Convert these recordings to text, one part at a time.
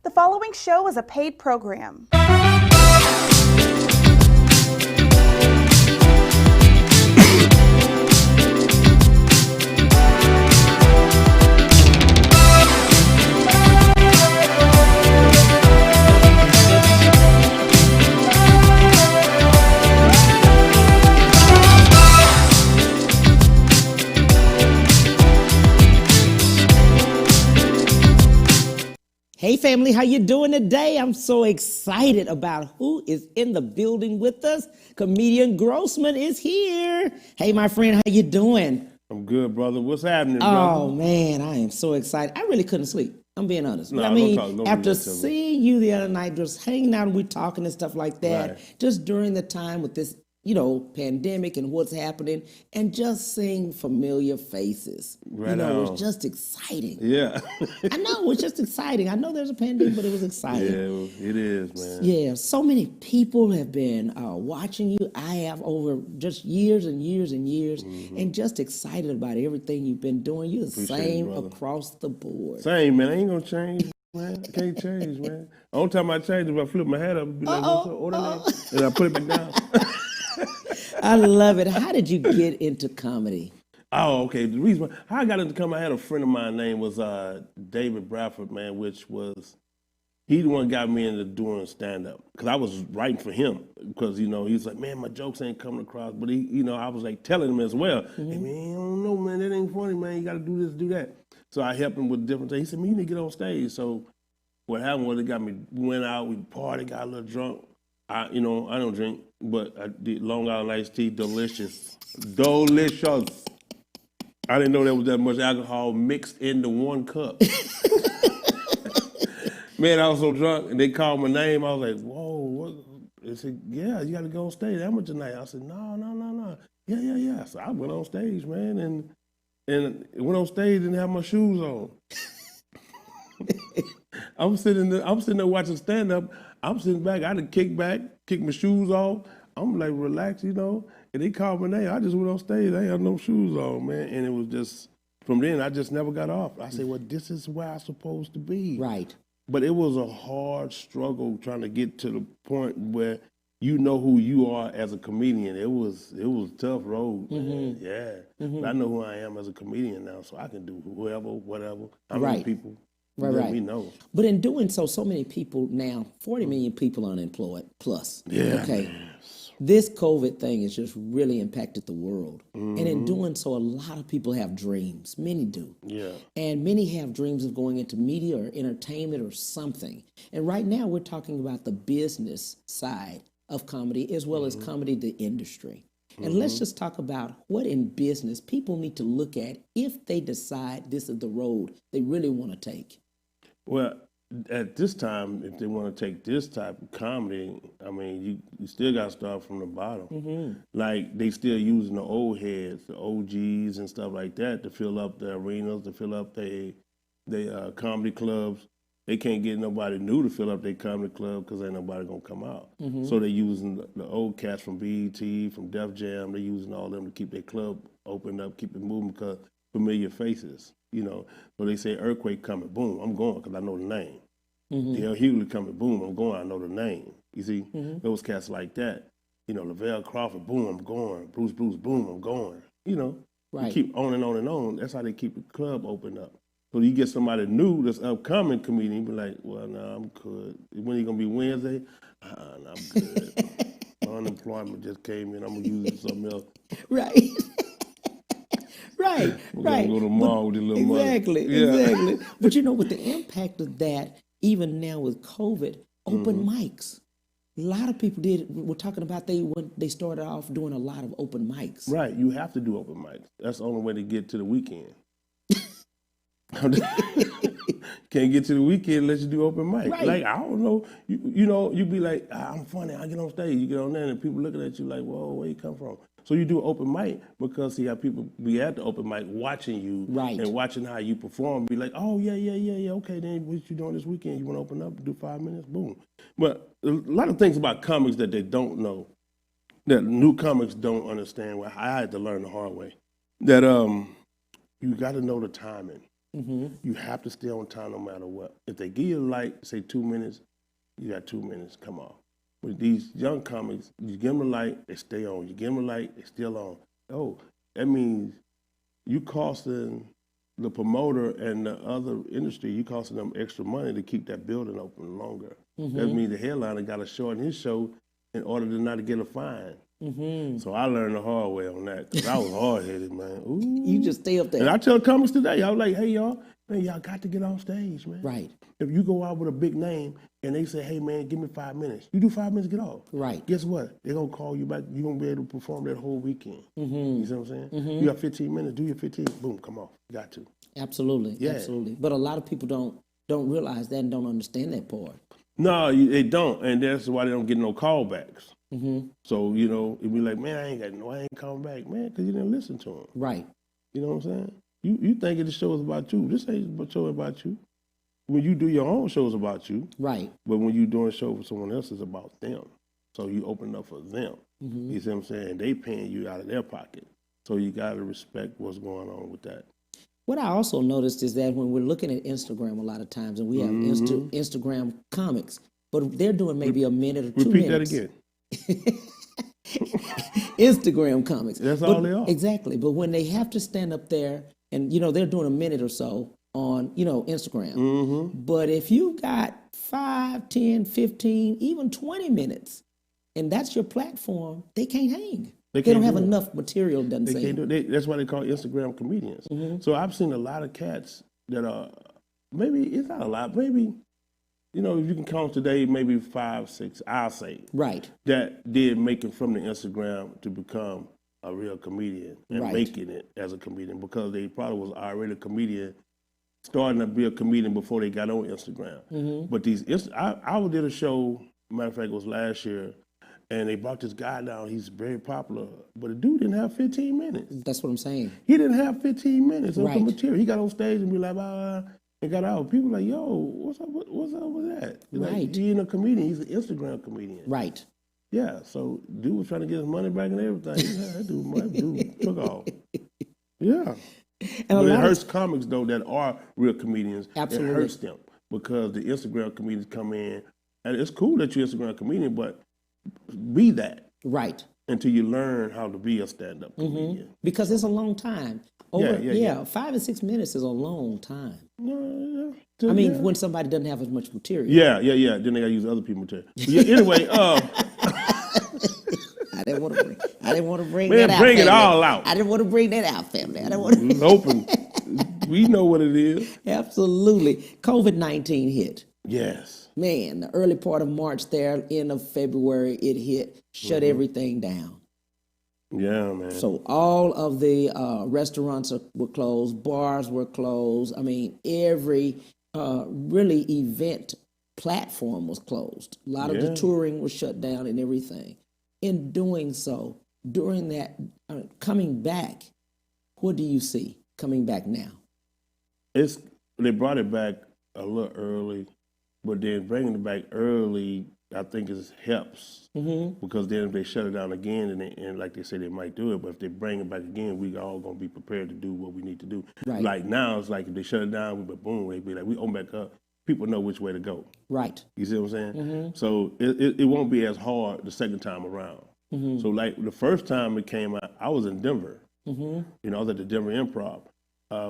The following show is a paid program. Hey family, how you doing today? I'm so excited about who is in the building with us. Comedian Grossmann is here. Hey my friend, how you doing? I'm good, brother. What's happening, brother? Oh man, I am so excited. I really couldn't sleep. I'm being honest. No, I mean, don't do after that to me. seeing you the other night, just hanging out and we talking and stuff like that, Right. just during the time with this, pandemic and what's happening, and just seeing familiar faces. Right It on. was just exciting. Yeah. I know, it was just exciting. I know there's a pandemic, but it was exciting. Yeah, it is, man. Yeah, so many people have been watching you. I have over just years and years and years, and just excited about everything you've been doing. You're the Appreciate it, same brother. across the board. Same, man. I ain't gonna change, man. I can't change, man. The only time I change is if I flip my hat up and be like, what's up, order that? And I put it back down. I love it. How did you get into comedy? Oh, okay. The reason why how I got into comedy, I had a friend of mine named was David Bradford, man, which was he the one got me into doing stand up because I was writing for him because he was like, man, my jokes ain't coming across, but he I was like telling him as well, hey man, I don't know, man, that ain't funny, man, you got to do this, do that. So I helped him with different things. He said, man, you need to get on stage. So what happened was we went out, we partied, got a little drunk. I don't drink, but I did Long Island iced tea, delicious. I didn't know there was that much alcohol mixed into one cup. Man, I was so drunk, and they called my name. I was like, whoa, what? They said, yeah, you got to go on stage. How much tonight? I said, no. Yeah. So I went on stage, man, and went on stage and had my shoes on. I'm sitting there watching stand up. I'm sitting back. I had to kick back, kick my shoes off. I'm like relaxed, And they called my name. I just went on stage. I ain't had no shoes on, man. And it was just from then I just never got off. I said, well, this is where I'm supposed to be. Right. But it was a hard struggle trying to get to the point where you know who you are as a comedian. It was a tough road, man. Yeah. But I know who I am as a comedian now, so I can do whoever, whatever. I mean, people. Right. Let me know. But in doing so many people now, 40 million people unemployed plus. Yeah. Okay. This COVID thing has just really impacted the world. And in doing so, a lot of people have dreams. Many do. Yeah. And many have dreams of going into media or entertainment or something. And right now, we're talking about the business side of comedy as well as comedy, the industry. And let's just talk about what in business people need to look at if they decide this is the road they really want to take. Well, at this time, if they want to take this type of comedy, I mean, you still got to start from the bottom. Like, they still using the old heads, the OGs and stuff like that to fill up the arenas, to fill up the comedy clubs. They can't get nobody new to fill up their comedy club because ain't nobody going to come out. So they're using the old cats from BET, from Def Jam. They're using all them to keep their club open up, keep it moving because familiar faces, So they say Earthquake coming, boom, I'm going because I know the name. D.L. Hughley coming, boom, I'm going, I know the name. You see, those cats like that. Lavelle Crawford, boom, I'm going. Bruce, boom, I'm going. Right. You keep on and on and on. That's how they keep the club open up. So you get somebody new that's upcoming comedian, you be like, well, no, I'm good. When you going to be Wednesday? No, I'm good. Unemployment just came in. I'm going to use it for something else. Right. Right. We're going to go to the mall with a little money. Exactly. But with the impact of that, even now with COVID, open mics. A lot of people were talking about they started off doing a lot of open mics. Right. You have to do open mics. That's the only way to get to the weekend. Can't get to the weekend unless you do open mic. Right. Like, I don't know. You be like, I'm funny. I get on stage. You get on there and people looking at you like, whoa, where you come from? So you do open mic because you have people be at the open mic watching you and watching how you perform. Be like, oh, yeah. Okay, then what you doing this weekend? You want to open up, do 5 minutes? Boom. But a lot of things about comics that they don't know, that new comics don't understand. Well, I had to learn the hard way. That you got to know the timing. You have to stay on time no matter what. If they give you a light, say 2 minutes, you got 2 minutes, come on. With these young comics, you give them a light, they stay on. You give them a light, they still on. Oh, that means you costing the promoter and the other industry, you costing them extra money to keep that building open longer. That means the headliner got to shorten his show in order to not to get a fine. So I learned the hard way on that because I was hard-headed, man. Ooh. You just stay up there. And I tell comics today, I was like, hey, y'all, man, y'all got to get on stage, man. Right. If you go out with a big name and they say, hey, man, give me 5 minutes. You do 5 minutes, get off. Right. Guess what? They're going to call you back. You're going to be able to perform that whole weekend. You see what I'm saying? You got 15 minutes, do your 15. Boom, come off. You got to. Absolutely. Yeah. Absolutely. But a lot of people don't realize that and don't understand that part. No, they don't. And that's why they don't get no callbacks. So, you know, it'd be like, man, I ain't coming back, man, because you didn't listen to him. Right. You know what I'm saying? You think the show is about you. This ain't a show about you. When you do your own shows about you. Right. But when you doing a show for someone else, it's about them. So you open up for them. You see what I'm saying? They paying you out of their pocket. So you got to respect what's going on with that. What I also noticed is that when we're looking at Instagram a lot of times, and we have Instagram comics, but they're doing maybe a minute or 2 minutes. Repeat that again. Instagram comics. That's all they are. Exactly. But when they have to stand up there and, you know, they're doing a minute or so on, you know, Instagram. But if you got 5, 10, 15, even 20 minutes, and that's your platform, they can't hang. They don't have enough material, doesn't They seem. can't do it. That's why they call Instagram comedians. So I've seen a lot of cats that are, maybe, it's not a lot, maybe, you know, if you can count today, maybe 5, 6, I'll say. Right. That did make it from the Instagram to become a real comedian and making it as a comedian because they probably was already a comedian, starting to be a comedian before they got on Instagram. But I did a show, matter of fact, it was last year, and they brought this guy down. He's very popular, but the dude didn't have 15 minutes. That's what I'm saying. He didn't have 15 minutes of the Right. material. He got on stage and be like, and got out. People like, yo, what's up with that? Like, Right. he ain't a comedian. He's an Instagram comedian. Right. Yeah, so dude was trying to get his money back and everything. Yeah, that dude took off. Yeah. And But it hurts comics, though, that are real comedians. Absolutely. It hurts them because the Instagram comedians come in. And it's cool that you're an Instagram comedian, but be that. Right. Until you learn how to be a stand-up comedian. Because it's a long time. 5 and 6 minutes is a long time. I mean, when somebody doesn't have as much material. Yeah. Then they got to use other people's material. Yeah, anyway, I didn't want to bring man, that out. bring it family. all out. I didn't want to bring that out, family. I didn't want to. Open. We know what it is. Absolutely. COVID-19 hit. Yes. Man, the early part of March there, end of February, it hit, shut everything down. Yeah, man. So all of the restaurants were closed, bars were closed. I mean, every really event platform was closed. A lot of the touring was shut down and everything. In doing so, during that, coming back, what do you see coming back now? They brought it back a little early, but then bringing it back early, I think it helps because then if they shut it down again and like they say they might do it, but if they bring it back again, we all gonna be prepared to do what we need to do. Right. Like now, it's like if they shut it down, boom, they be like we open back up. People know which way to go. Right. You see what I'm saying? So it won't be as hard the second time around. So like the first time it came out, I was in Denver. You know, I was at the Denver Improv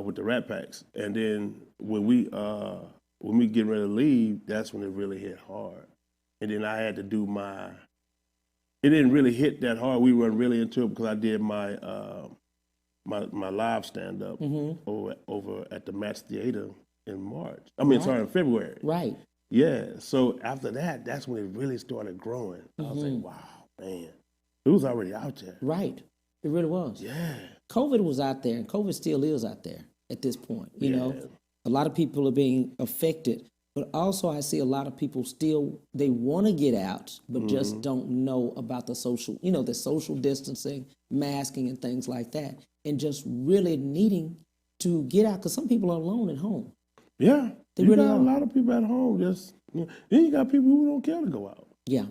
with the Rat Packs, and then when we get ready to leave, that's when it really hit hard. And then I had to do it didn't really hit that hard. We weren't really into it because I did my my live stand up over at the Match Theater in March. In February. Right. Yeah. So after that, that's when it really started growing. I was like, wow, man. It was already out there. Right. It really was. Yeah. COVID was out there, and COVID still is out there at this point. You know, a lot of people are being affected, but also I see a lot of people still, they want to get out, but just don't know about the social distancing, masking, and things like that, and just really needing to get out because some people are alone at home. Yeah. They you really got are. a lot of people at home then you got people who don't care to go out. Yeah.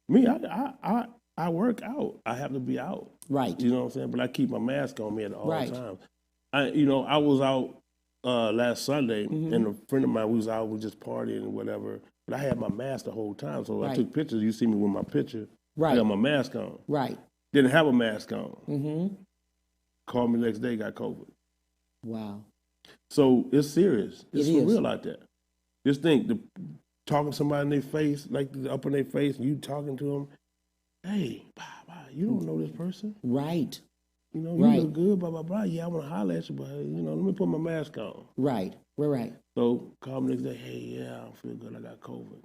Me, I work out. I have to be out. Right. You know what I'm saying? But I keep my mask on me at all Right. times. I was out last Sunday, and a friend of mine, we was just partying and whatever. But I had my mask the whole time, so I took pictures. You see me with my picture. I got my mask on. Right. Didn't have a mask on. Called me the next day, got COVID. Wow. So it's serious. It's It for is. real out there. Just think, talking to somebody in their face, like up in their face, and you talking to them, hey, you don't know this person. Right. You know, you look good, blah, blah, blah. Yeah, I want to holler at you, but, you know, let me put my mask on. Right. So call me next day, hey, yeah, I don't feel good. I got COVID.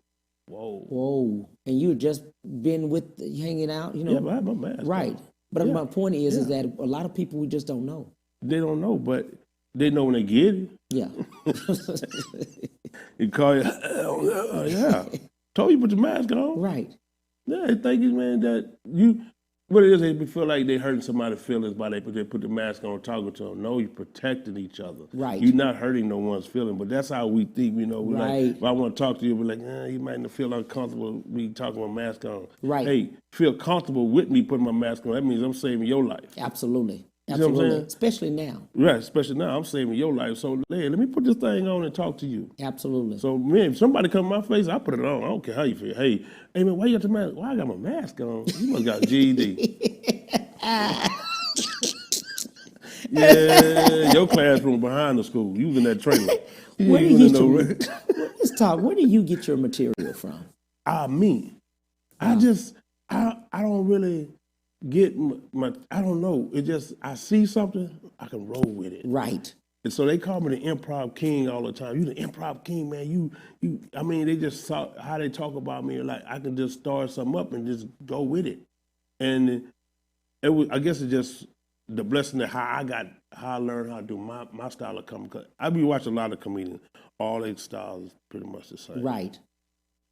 Whoa. And you had just been hanging out, you know? Yeah, but I have my mask Right. on. But my point is that a lot of people, we just don't know. They don't know, but they know when they get it. Yeah. You call you, yeah. Told you put your mask on. Right. Yeah, they think, man, that what it is, they feel like they hurting somebody's feelings by they put the mask on talking to them. No, you're protecting each other. Right. You're not hurting no one's feeling, but that's how we think, you know. We're like, if I want to talk to you, we're like, you might not feel uncomfortable me talking with my mask on. Right. Hey, feel comfortable with me putting my mask on. That means I'm saving your life. Absolutely. You know what I'm saying? Especially now. Right, especially now, I'm saving your life. So, hey, let me put this thing on and talk to you. Absolutely. So, man, if somebody come in my face, I put it on. I don't care how you feel. Hey, man, why you got the mask? Why I got my mask on? You must got a GED. Yeah, your classroom behind the school. You was in that trailer. Let's talk. Where do you get your material from? Me. I don't really get I don't know. It just, I see something, I can roll with it. Right. And so they call me the improv king all the time. You the improv king, man. I mean, they just saw how they talk about me. Like, I can just start something up and just go with it. And I guess it's just the blessing that how I learned how to do my style of comedy. I be watching a lot of comedians. All their styles is pretty much the same. Right.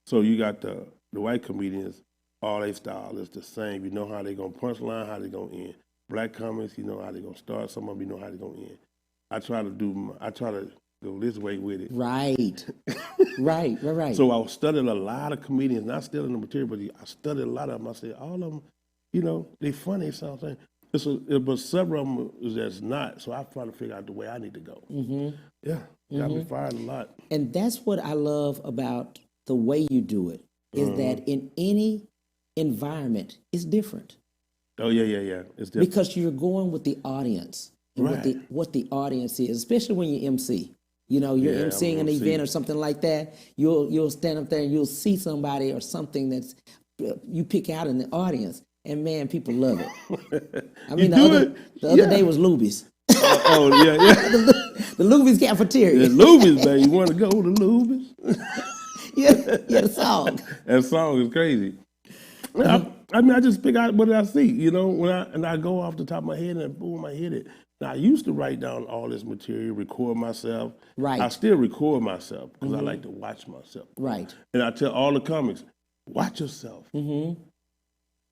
So you got the white comedians, all their style is the same. You know how they gonna punchline, how they gonna end. Black comics, you know how they gonna start. Some of them, you know how they gonna end. I try to go this way with it. Right. right. So I studied a lot of comedians, not still in the material, but I studied a lot of them. I said, all of them, you know, they funny, something. But several of them that's not. So I try to figure out the way I need to go. Yeah, got me fired a lot. And that's what I love about the way you do it, is that in any environment, it's different. Oh, yeah. It's different. Because you're going with the audience and what the audience is, especially when you MC. You know, you're emceeing an event or something like that. You'll stand up there and you'll see somebody or something that's you pick out in the audience, and man, people love it. I mean, the other day was Luby's. The Luby's cafeteria. The Luby's, man. You want to go to Luby's? yeah, the song. That song is crazy. I mean, I just pick out what I see, you know, I go off the top of my head and boom, I hit it. Now, I used to write down all this material, record myself. Right. I still record myself because I like to watch myself. Right. And I tell all the comics, watch yourself.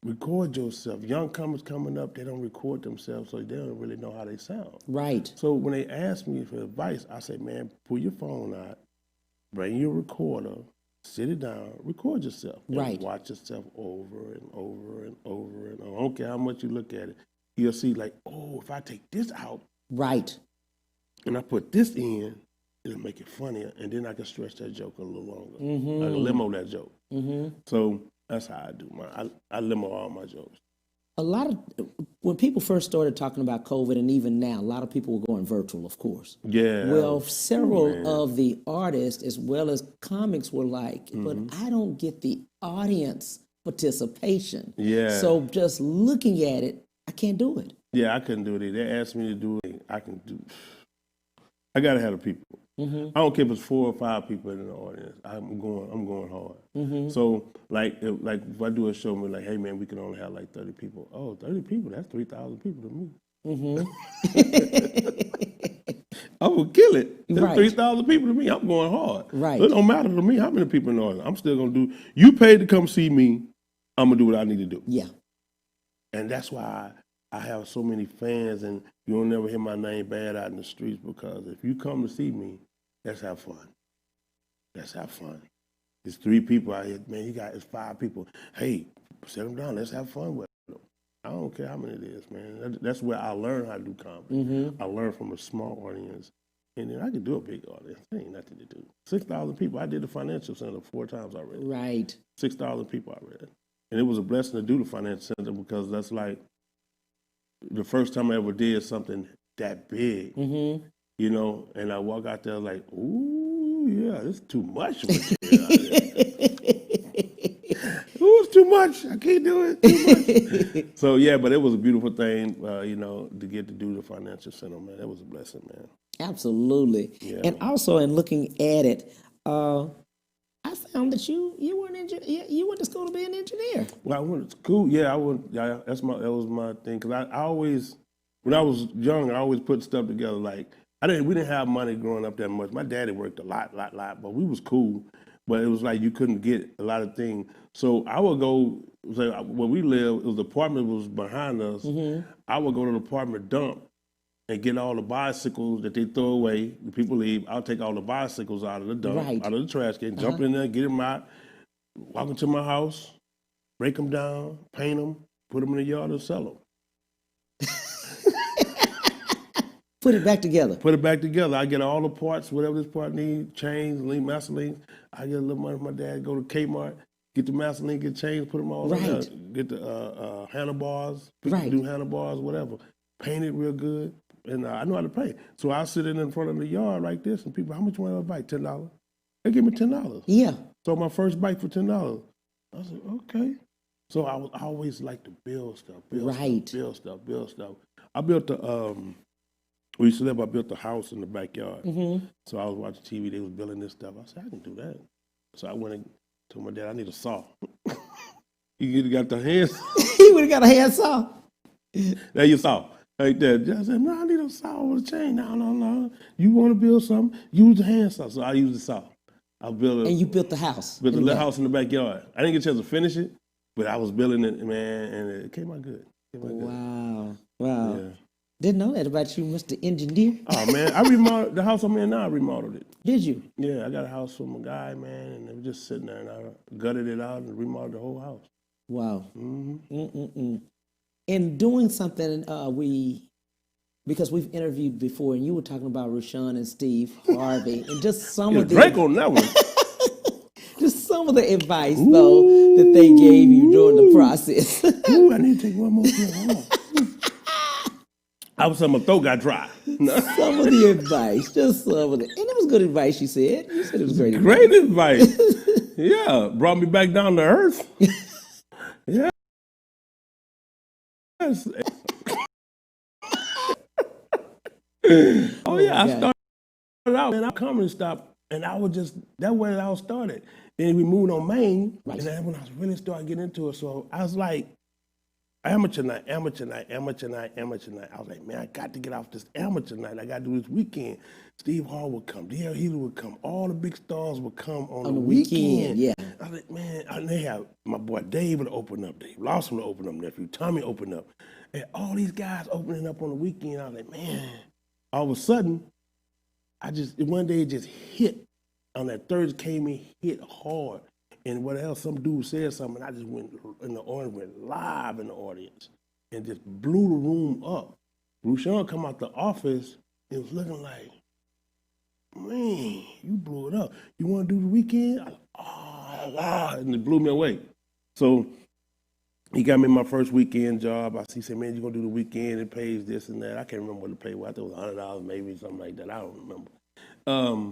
Record yourself. Young comics coming up, they don't record themselves, so they don't really know how they sound. Right. So when they ask me for advice, I say, man, pull your phone out, bring your recorder, sit it down, record yourself. Right. And watch yourself over and over and over and over. I don't care how much you look at it. You'll see like, oh, if I take this out. Right. And I put this in, it'll make it funnier. And then I can stretch that joke a little longer. I can limo that joke. So that's how I do mine. I limo all my jokes. When people first started talking about COVID, and even now, a lot of people were going virtual, of course. Yeah. Well, several of the artists as well as comics were like, but I don't get the audience participation. Yeah. So just looking at it, I can't do it. Yeah, I couldn't do it. They asked me to do it. I can do. I gotta have the people. I don't care if it's 4 or 5 people in the audience. I'm going hard. So like if I do a show, we're like, hey man, we can only have like 30 people. Oh, 30 people, that's 3,000 people to me. I will kill it. That's 3,000 people to me. I'm going hard. Right. It don't matter to me how many people in the audience. I'm still gonna do. You paid to come see me. I'm gonna do what I need to do. Yeah. And that's why I have so many fans, and you'll never hear my name bad out in the streets, because if you come to see me, let's have fun. Let's have fun. It's 3 people out here, man. It's 5 people. Hey, set them down. Let's have fun with them. I don't care how many it is, man. That's where I learned how to do comedy. I learned from a small audience And then I could do a big audience. There ain't nothing to do. 6,000 people. I did the financial center 4 times already. Right. 6,000 people already. And it was a blessing to do the financial center because that's like the first time I ever did something that big, you know, and I walk out there like, ooh, yeah, this is too much material out there. Ooh, it's too much. I can't do it. Too much. So, yeah, but it was a beautiful thing, you know, to get to do the financial center, man. That was a blessing, man. Absolutely. Yeah. And also, in looking at it, I found that you went to school to be an engineer. Well, I went to school. Yeah, I went. Yeah, that was my thing. Cause I always, when I was young, I always put stuff together. Like we didn't have money growing up that much. My daddy worked a lot, but we was cool. But it was like you couldn't get a lot of things. So I would go. Say where we lived, it was the apartment was behind us. I would go to the apartment dump and get all the bicycles that they throw away. The people leave. I'll take all the bicycles out of the dump, out of the trash can, jump in there, get them out, walk into my house, break them down, paint them, put them in the yard and sell them. Put it back together. Put it back together. I get all the parts, whatever this part needs, chains, lean, masterline. I get a little money from my dad, go to Kmart, get the masterline, get chains, put them all in there. Get the handlebars, do handlebars, whatever. Paint it real good. And I know how to paint. So I sit in front of the yard like this, and people, how much you want to buy? $10. They give me $10. Yeah. So my first bike for $10. I said, okay. So I always like to build stuff, build stuff. I built we used to live, I built a house in the backyard. So I was watching TV, they was building this stuff. I said, I can do that. So I went and told my dad, I need a saw. He got the hand saw. He would have got a hand saw. There you saw. Right there. I said, no, I need a saw with a chain. No. You want to build something, use the hand saw. So I used the saw. I built and you built the house. Built the little house in the backyard. I didn't get a chance to finish it, but I was building it, man, and it came out good. Wow. Yeah. Didn't know that about you, Mr. Engineer. Oh, man, I remodeled the house I'm in now. I remodeled it. Did you? Yeah, I got a house from a guy, man, and it was just sitting there, and I gutted it out and remodeled the whole house. Wow. In doing something, because we've interviewed before, and you were talking about Rushion and Steve Harvey, and just some of the Drake on that one. just some of the advice though that they gave you during the process. Ooh, I need to take one more thing. I was saying my throat got dry. Some of the advice, just some of it, and it was good advice. You said it was great. Great advice. Yeah, brought me back down to earth. Yeah. Oh yeah, I started out and I comedy stop, and I was just that way it all started. Then we moved on Maine, and then when I was really starting getting into it, so I was like, amateur night. I was like, man, I got to get off this amateur night. I got to do this weekend. Steve Hall would come, D.L. Healy would come, all the big stars would come on the weekend. Yeah. I was like, man, and they have my boy Dave would open up, Dave Lawson would open up, nephew Tommy opened up, and all these guys opening up on the weekend. I was like, man. All of a sudden, one day it just hit. On that Thursday came in, hit hard. And what else? Some dude said something, and I just went in the audience, went live in the audience, and just blew the room up. Rushion come out the office, and was looking like, man, you blew it up. You want to do the weekend? I was like, and it blew me away. So he got me my first weekend job. He said, man, you're going to do the weekend. It pays this and that. I can't remember what the pay was. I think it was $100 maybe, something like that. I don't remember.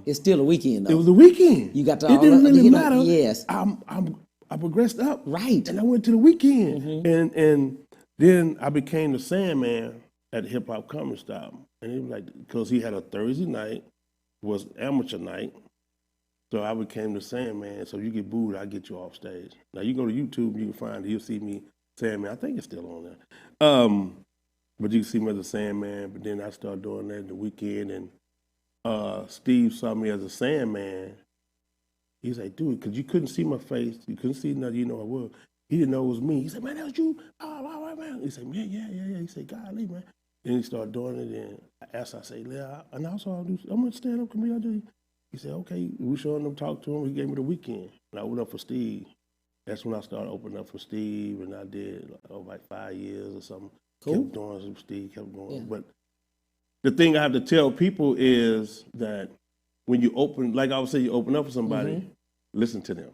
It's still a weekend, though. It was a weekend. You got to it didn't really matter. Yes. I progressed up. Right. And I went to the weekend. And then I became the Sandman at Hip Hop Comedy Style. And he was like, because he had a Thursday night, was amateur night. So I became the Sandman. So you get booed, I get you off stage. Now you go to YouTube, you can find it. You'll see me Sandman. I think it's still on there. But you can see me as a Sandman. But then I started doing that the weekend, and Steve saw me as a Sandman. He's like, dude, because you couldn't see my face, you couldn't see nothing. You know I was. He didn't know it was me. He said, man, that was you. Oh, man. He said, yeah. He said, golly, man. Then he started doing it, and I said, yeah. And also I'm gonna stand up comedian. He said, okay, we showing them, talk to him. He gave me the weekend. And I went up for Steve. That's when I started opening up for Steve, and I did like 5 years or something. Cool. Kept doing some Steve, kept going. Yeah. But the thing I have to tell people is that when you open, like I would say, you open up for somebody, listen to them.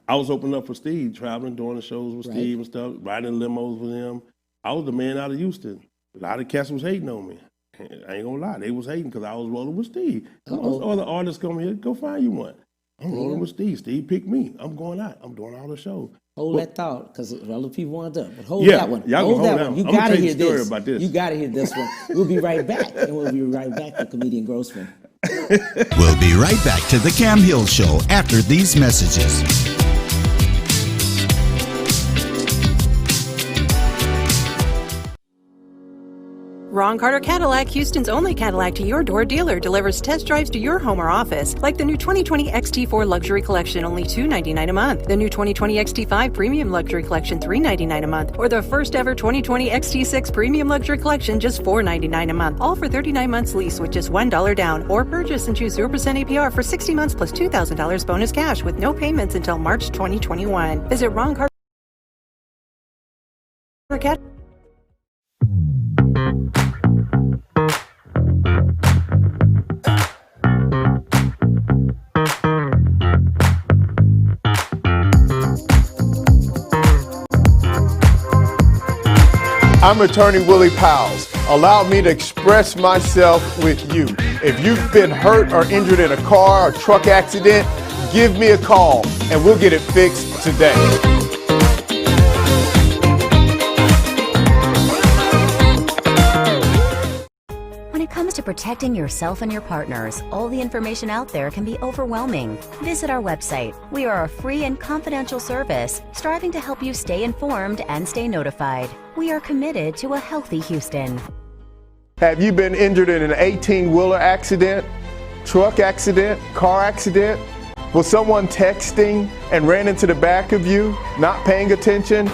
I was opening up for Steve, traveling, doing the shows with Steve and stuff, riding limos with him. I was the man out of Houston. A lot of cats was hating on me. I ain't gonna lie, they was hating because I was rolling with Steve. Most other artists come here, go find you one. I'm rolling with Steve. Steve picked me. I'm going out. I'm doing all the shows. Hold that thought, because other people want to. But hold that one. Y'all hold that one. You gotta hear this. About this. You gotta hear this one. We'll be right back, and we'll be right back with comedian Grossmann. We'll be right back to the Cam Hill Show after these messages. Ron Carter Cadillac, Houston's only Cadillac to your door dealer, delivers test drives to your home or office, like the new 2020 XT4 Luxury Collection, only $299 a month. The new 2020 XT5 Premium Luxury Collection, $399 a month. Or the first ever 2020 XT6 Premium Luxury Collection, just $499 a month. All for 39 months lease with just $1 down. Or purchase and choose 0% APR for 60 months plus $2,000 bonus cash with no payments until March 2021. Visit Ron Carter Cadillac. I'm attorney Willie Powles. Allow me to express myself with you. If you've been hurt or injured in a car or truck accident, give me a call and we'll get it fixed today. When it comes to protecting yourself and your partners, all the information out there can be overwhelming. Visit our website. We are a free and confidential service striving to help you stay informed and stay notified. We are committed to a healthy Houston. Have you been injured in an 18-wheeler accident, truck accident, car accident? Was someone texting and ran into the back of you, not paying attention?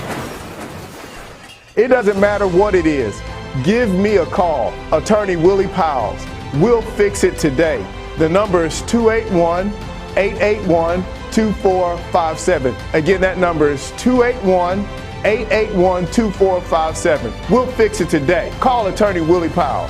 It doesn't matter what it is. Give me a call, attorney Willie Powles. We'll fix it today. The number is 281-881-2457. Again, that number is 281-881-2457. We'll fix it today. Call attorney Willie Powles.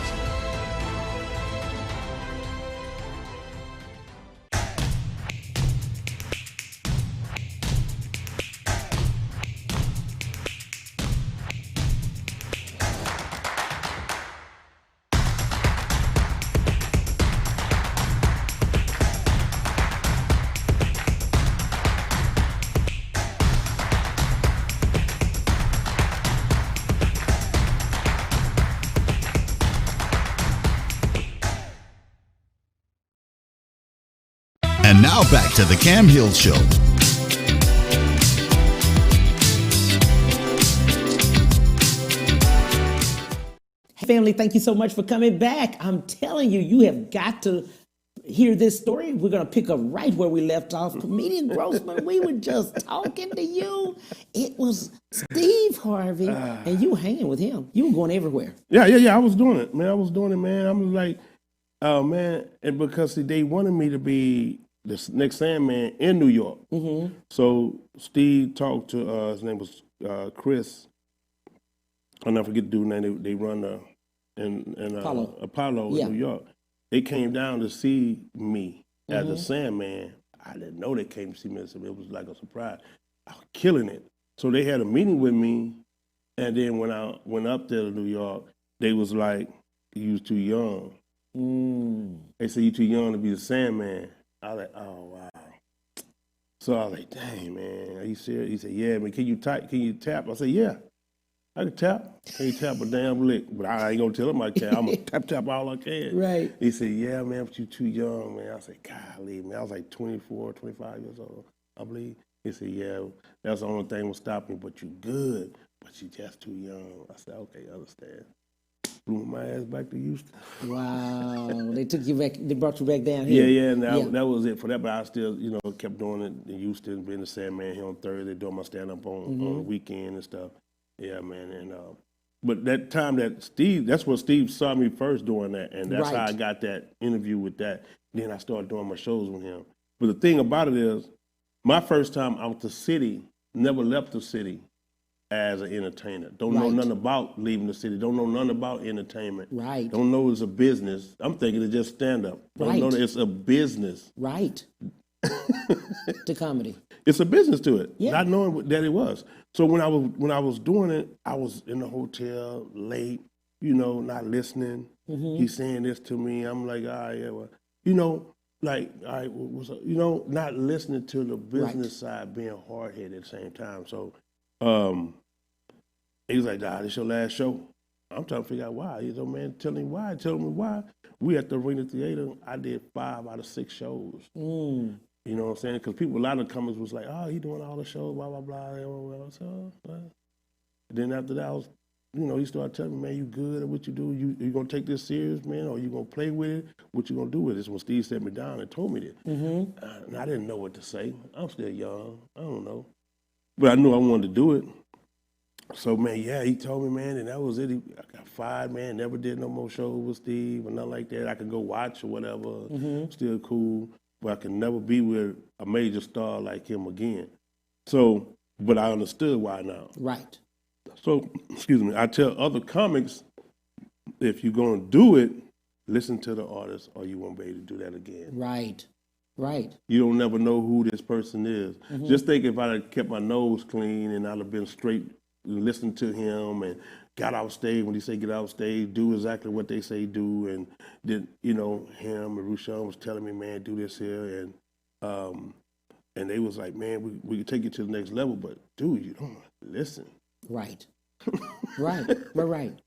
And now back to the Cam Hill Show. Hey, family, thank you so much for coming back. I'm telling you, you have got to hear this story. We're going to pick up right where we left off. Comedian Grossmann, we were just talking to you. It was Steve Harvey, and you were hanging with him. You were going everywhere. Yeah. I was doing it, man. I was like, oh, man. And because see, they wanted me to be the next Sandman in New York. Mm-hmm. So Steve talked to, his name was Chris. I'll never forget the dude's name. They run Apollo in New York. They came down to see me as a Sandman. I didn't know they came to see me. So it was like a surprise. I was killing it. So they had a meeting with me. And then when I went up there to New York, they was like, you was too young. They said, you too young to be the Sandman. I was like, oh, wow. So I was like, dang, man, are you serious? He said, yeah, man, can you tap? I said, yeah, I can tap. Can't tap a damn lick. But I ain't going to tell him I can. I'm going to tap all I can. Right. He said, yeah, man, but you too young, man. I said, golly, man. I was like 24, 25 years old, I believe. He said, yeah, that's the only thing will stop me, but you good, but you just too young. I said, okay, I understand. Blew my ass back to Houston. Wow. They took you back, they brought you back down here. Yeah, and that was it for that. But I still, kept doing it in Houston, being the Sandman here on Thursday, doing my stand-up on the weekend and stuff. Yeah, man. And but that time that Steve, that's when Steve saw me first doing that. And that's how I got that interview with that. Then I started doing my shows with him. But the thing about it is, my first time out the city, never left the city. as an entertainer. Don't know Right. nothing about leaving the city. Don't know nothing about entertainment. Right. Don't know it's a business. I'm thinking it's just stand up. Don't know Right. that it's a business. Right. To comedy. It's a business to it. Yeah. Not knowing that it was. So when I was doing it, I was in the hotel late, not listening. Mm-hmm. He's saying this to me. I'm like, yeah, well, like, all right, not listening to the business side, being hard headed at the same time. So, he was like, this your last show. I'm trying to figure out why. He's like, man, tell me why. Tell me why. We at the Arena Theater. I did 5 out of 6 shows. You know what I'm saying? Because a lot of comments was like, he doing all the shows, blah, blah, blah. So, then after that, I was, he started telling me, man, you good at what you do? You going to take this serious, man, or you going to play with it? What you going to do with it? This when Steve sat me down and told me this. And I didn't know what to say. I'm still young. I don't know. But I knew I wanted to do it. So, man, he told me, man, and that was it. I got fired, man, never did no more shows with Steve or nothing like that. I could go watch or whatever, still cool. But I could never be with a major star like him again. So, but I understood why now. Right. So, excuse me, I tell other comics, if you're going to do it, listen to the artist or you won't be able to do that again. Right. Right. You don't never know who this person is. Just think if I'd have kept my nose clean and I'd have been straight, listened to him and got off stage when he say get off stage, do exactly what they say do, and then him and Rushion was telling me, man, do this here, and they was like, man, we can take you to the next level, but dude, you don't listen. Right. Right.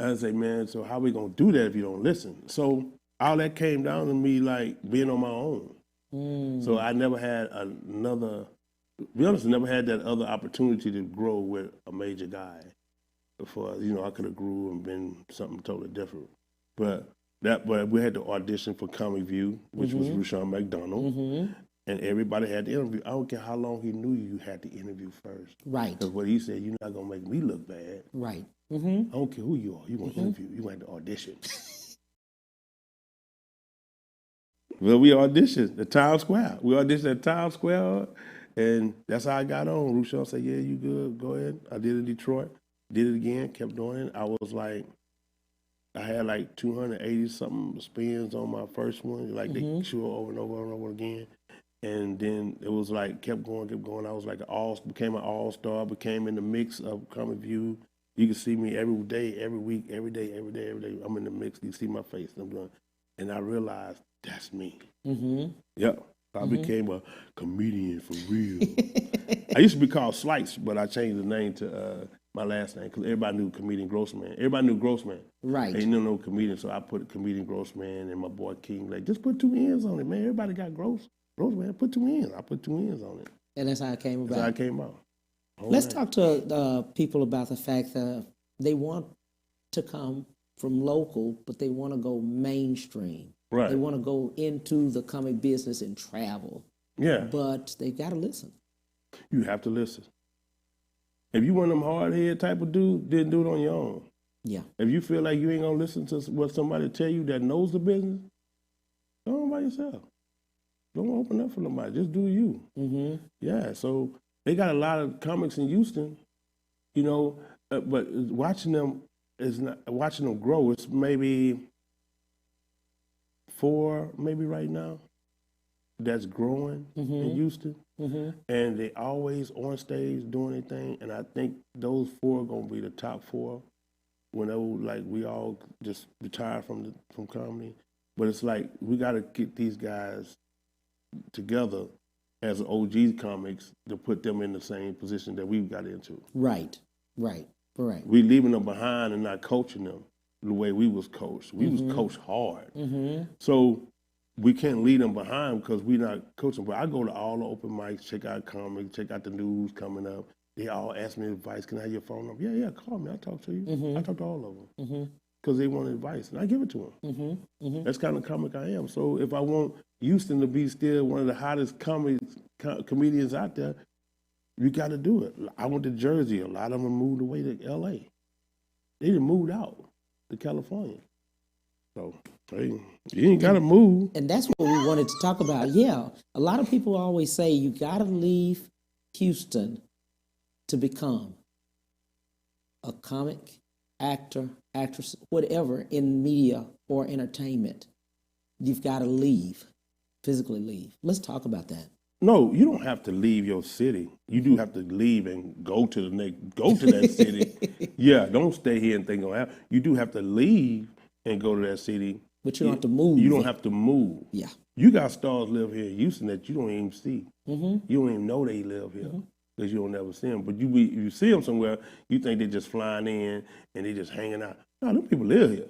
I say, man, so how we gonna do that if you don't listen? So all that came down to me like being on my own. So I never had to be honest, I never had that other opportunity to grow with a major guy. Before, I could have grew and been something totally different. But we had to audition for Comic View, which was Rushion McDonald, and everybody had to interview. I don't care how long he knew you had to interview first. Right. Because what he said, you're not gonna make me look bad. Right. I don't care who you are. You want to interview. You want to audition. Well, we auditioned at Times Square. We auditioned at Times Square, and that's how I got on. Rushion said, yeah, you good, go ahead. I did it in Detroit. Did it again, kept doing it. I had like 280 something spins on my first one. Like they show over and over and over again. And then it was like, kept going. I was like became an all-star, became in the mix of Comic View. You can see me every day, every week, every day. I'm in the mix. You see my face. And I realized that's me. Yep. I became a comedian for real. I used to be called Slice, but I changed the name to my last name because everybody knew comedian Grossman. Everybody knew Grossman. Right. They didn't know comedian, so I put comedian Grossman, and my boy King like, just put 2 N's on it, man. Everybody got Grossman. Put 2 N's. I put 2 N's on it. And that's how it came about. That's how it came out. Let's talk to people about the fact that they want to come from local, but they want to go mainstream. Right. They want to go into the comic business and travel. Yeah. But they got to listen. You have to listen. If you one of them hard-head type of dude, then do it on your own. Yeah. If you feel like you ain't going to listen to what somebody tell you that knows the business, go on by yourself. Don't open up for nobody. Just do you. Yeah, so they got a lot of comics in Houston, but watching them grow. It's maybe 4, maybe right now, that's growing in Houston. And they always on stage doing their thing. And I think those 4 are going to be the top 4 when we all just retire from comedy. But it's like we got to get these guys together as OG comics to put them in the same position that we've got into. Right. We leaving them behind and not coaching them the way we was coached. We was coached hard. So we can't leave them behind because we're not coaching. But I go to all the open mics, check out comics, check out the news coming up. They all ask me advice. Can I have your phone number? Yeah, call me. I'll talk to you. I talk to all of them because they want advice, and I give it to them. That's kind of comic I am. So if I want Houston to be still one of the hottest comedians out there, you got to do it. I went to Jersey. A lot of them moved away to L.A. They done moved out to California. So you ain't got to move. And that's what we wanted to talk about. Yeah, a lot of people always say you got to leave Houston to become. a comic, actor, actress, whatever in media or entertainment, you've got to leave, physically leave. Let's talk about that. No, you don't have to leave your city. You do have to leave and go to that city. Yeah, don't stay here and think gonna happen. You do have to leave and go to that city. But you don't have to move. You don't have to move. Yeah. You got stars live here in Houston that you don't even see. You don't even know they live here because you don't ever see them. But you see them somewhere, you think they're just flying in and they just hanging out. No, them people live here.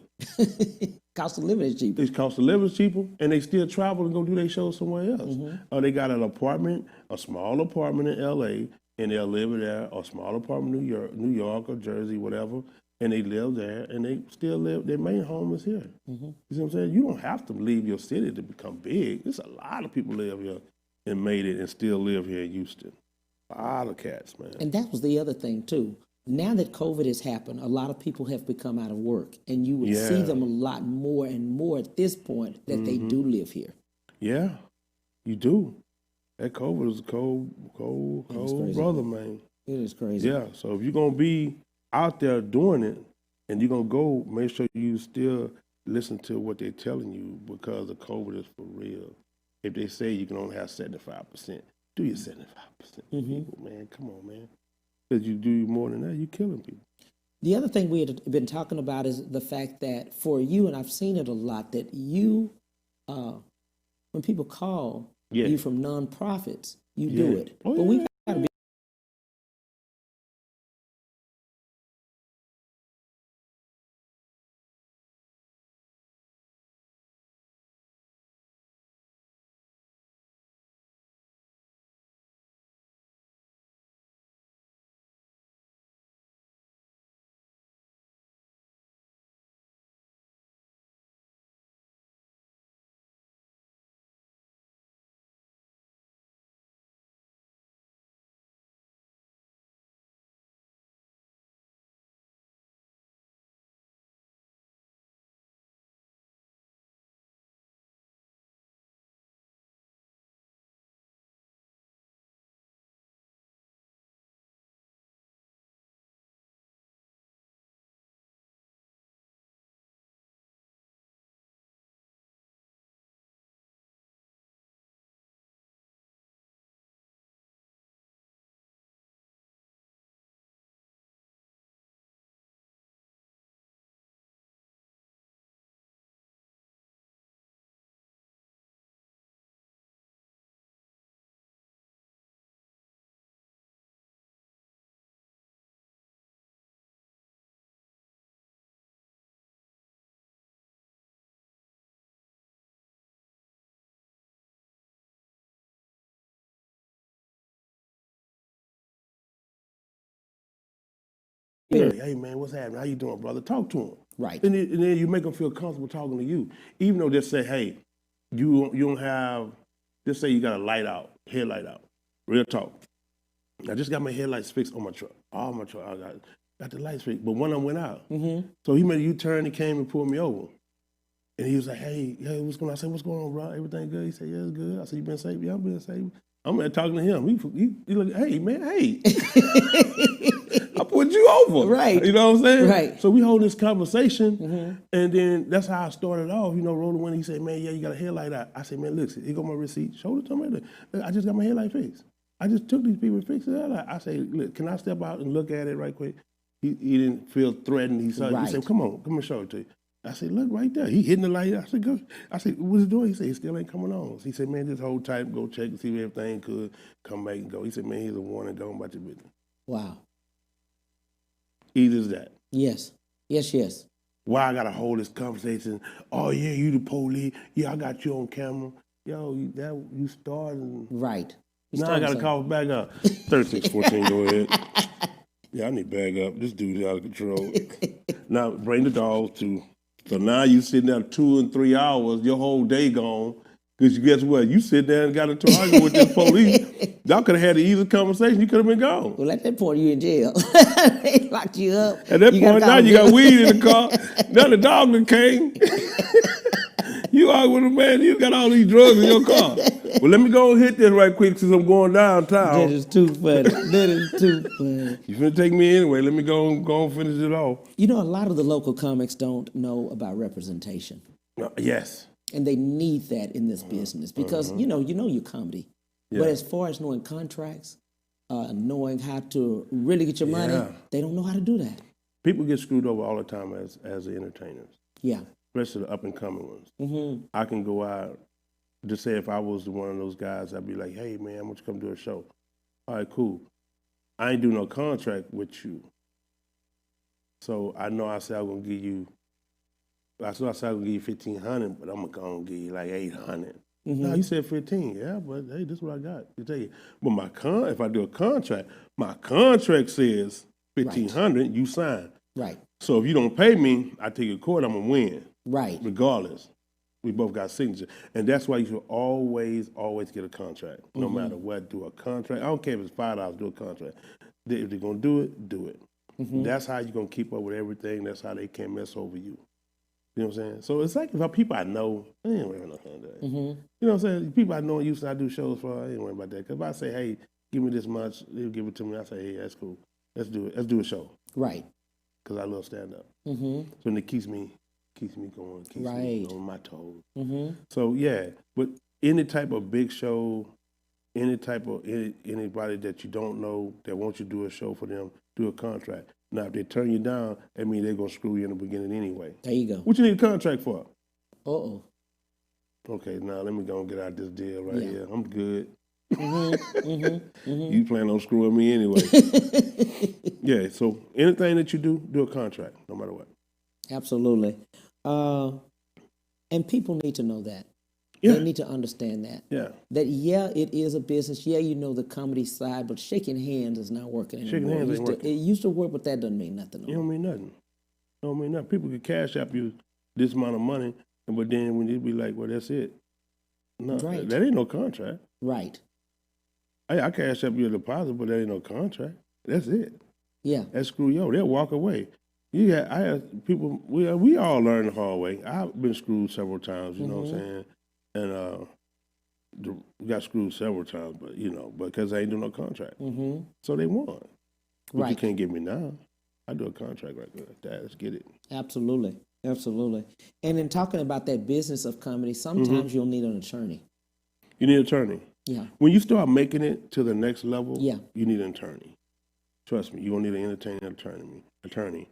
Cost of living is cheaper. It's cost of living is cheaper, and they still travel and go do their shows somewhere else. Or they got an apartment, a small apartment in L.A., and they'll live there, or a small apartment in New York or Jersey, whatever, and they live there, and they still live, their main home is here. You see what I'm saying? You don't have to leave your city to become big. There's a lot of people live here and made it and still live here in Houston. A lot of cats, man. And that was the other thing, too. Now that COVID has happened, a lot of people have become out of work, and you would see them a lot more and more at this point that they do live here. Yeah, you do. That COVID is a cold brother, man. It is crazy. Yeah, so if you're going to be out there doing it, and you're going to go, make sure you still listen to what they're telling you, because the COVID is for real. If they say you can only have 75%, do your 75%. People, man, come on, man. Because you do more than that, you're killing people. The other thing we had been talking about is the fact that for you, and I've seen it a lot, that you, when people call you from nonprofits, you do it. Oh, but we got to be. Hey, man, what's happening? How you doing, brother? Talk to him. Right. And then you make them feel comfortable talking to you. Even though they say, hey, you don't have, just say you got headlight out. Real talk. I just got my headlights fixed on my truck. All my truck, I got the lights fixed, but one of them went out. So he made a U-turn and came and pulled me over. And he was like, hey, what's going on? I said, what's going on, bro? Everything good? He said, yeah, it's good. I said, you been safe? Yeah, I've been safe. I'm there talking to him. He like, hey, man, hey. I put you over. Right. You know what I'm saying? Right. So we hold this conversation, and then that's how I started off. You know, rolling when he said, man, yeah, you got a headlight out. I said, man, look, here go my receipt. Showed it to him. Look, I just got my headlight fixed. I just took these people and fixed it out. I said, look, can I step out and look at it right quick? He didn't feel threatened. He said, come on, come and show it to you. I said, look right there. He hitting the light. I said, go. I said, what's he doing? He said, he still ain't coming on. He said, man, just hold tight, go check and see if everything could come back and go. He said, man, he's a warning, go about your business. Wow. Easy as that. Yes. Yes. Why I got to hold this conversation? Oh, yeah, you the police. Yeah, I got you on camera. Yo, you started. Right. Now I got to call back up. 3614, go ahead. Yeah, I need to bag up. This dude's out of control. Now, bring the dogs too. So now you sitting there 2 and 3 hours, your whole day gone. Because guess what? You sit there and got into an argument with the police. Y'all could have had an easy conversation. You could have been gone. Well, at that point, you in jail. They locked you up. At that point, now you got weed in the car. Now the dog done came. You argue with a man, you got all these drugs in your car. Well, let me go and hit this right quick since I'm going downtown. That is too funny. That is too funny. You finna take me anyway. Let me go and finish it off. You know, a lot of the local comics don't know about representation. Yes. And they need that in this business because, you know your comedy. Yeah. But as far as knowing contracts, knowing how to really get your money, they don't know how to do that. People get screwed over all the time as entertainers. Yeah. Especially the up-and-coming ones. Mm-hmm. I can go out, just say if I was one of those guys, I'd be like, hey, man, I want you to come do a show. All right, cool. I ain't do no contract with you. So I know I said I'm going to give you, I said I'm going to give you $1,500, but I'm going to give you like $800. No, you said 15. Yeah, but hey, this is what I got. You take it. But if I do a contract, my contract says 1,500. You sign. Right. So if you don't pay me, I take you to court. I'm gonna win. Right. Regardless, we both got signature, and that's why you should always get a contract, no matter what. Do a contract. I don't care if it's $5. Do a contract. If they're gonna do it, do it. That's how you're gonna keep up with everything. That's how they can't mess over you. You know what I'm saying? So it's like if people I know, I ain't worrying about that. You know what I'm saying? People I know used to I do shows for, I ain't worrying about that. Because if I say, hey, give me this much, they'll give it to me. I say, hey, that's cool. Let's do it. Let's do a show. Right. Because I love stand-up. So it keeps me going, keeps me on my toes. So, yeah. But any type of big show, anybody that you don't know that wants you to do a show for them, do a contract. Now, if they turn you down, that means they're going to screw you in the beginning anyway. There you go. What you need a contract for? Uh-oh. Okay, now let me go and get out this deal right here. I'm good. Mm-hmm. You plan on screwing me anyway. Yeah, so anything that you do a contract, no matter what. Absolutely. And people need to know that. Yeah. They need to understand that. Yeah. That, it is a business. Yeah, you know the comedy side, but shaking hands is not working anymore. Shaking hands ain't working. It used to work, but that doesn't mean nothing. It don't mean nothing. It don't mean nothing. People could cash out you this amount of money, but then when you be like, well, that's it. No, Right. that ain't no contract. Right. I cash up your deposit, but that ain't no contract. That's it. Yeah. That's screw yo. They'll walk away. I had people. We all learn the hard way. I've been screwed several times. You know what I'm saying? And we got screwed several times, but because I ain't do no contract. So they won. But you can't get me now. I do a contract right there. Dad, let's get it. Absolutely. Absolutely. And in talking about that business of comedy, sometimes you'll need an attorney. You need an attorney. Yeah. When you start making it to the next level, Yeah. you need an attorney. Trust me, you're going to need an entertaining attorney.